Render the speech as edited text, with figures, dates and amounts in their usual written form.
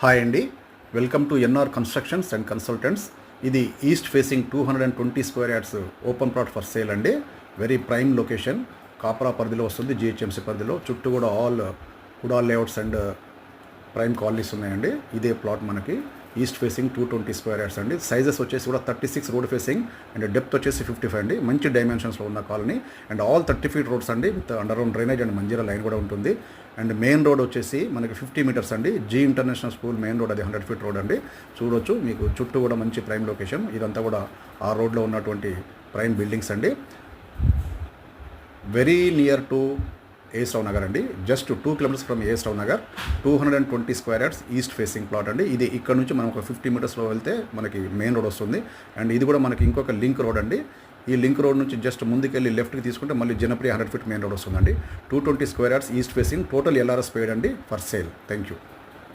Hi అండి, welcome to NR constructions and consultants. ఇది east facing 220 square yards open plot for sale అండి. Very prime location, Kapra పరిధిలో వస్తుంది, GHMC పరిధిలో. చుట్టూ కూడా all HUDA layouts and prime colonies ఉన్నాయండి. ఇదే ప్లాట్ మనకి ఈస్ట్ ఫేసింగ్ 220 స్క్వేర్ యార్డ్స్ అండి. సైజెస్ వచ్చేసి కూడా 36 రోడ్ ఫేసింగ్ అండ్ డెప్త్ వచ్చేసి 55 అండి. మంచి డైమెన్షన్స్లో ఉన్న colony and all 30 feet roads అండి, with underground drainage and Manjira line కూడా ఉంటుంది. అండ్ మెయిన్ రోడ్ వచ్చేసి మనకి 50 మీటర్స్ అండి. G international school main road, అది 100 ఫీట్ రోడ్ అండి. చూడొచ్చు మీకు చుట్టూ కూడా మంచి ప్రైమ్ లొకేషన్. ఇదంతా కూడా ఆ రోడ్లో ఉన్నటువంటి ప్రైమ్ బిల్డింగ్స్ అండి. Very near to AS Rao Nagar అండి. Just 2 kilometres from AS Rao Nagar. 220 square yards east facing plot అండి. ఇది ఇక్కడ నుంచి మనం ఒక 50 మీటర్స్లో వెళ్తే మనకి మెయిన్ రోడ్ వస్తుంది. అండ్ ఇది కూడా మనకి ఇంకొక లింక్ రోడ్ అండి. ఈ లింక్ రోడ్ నుంచి జస్ట్ ముందుకెళ్ళి లెఫ్ట్కి తీసుకుంటే మళ్ళీ జనప్రియ 100 ఫీట్ మెయిన్ రోడ్ వస్తుందండి. 220 square yards east facing, total LRS పేడ్ అండి, ఫర్ సేల్. Thank you.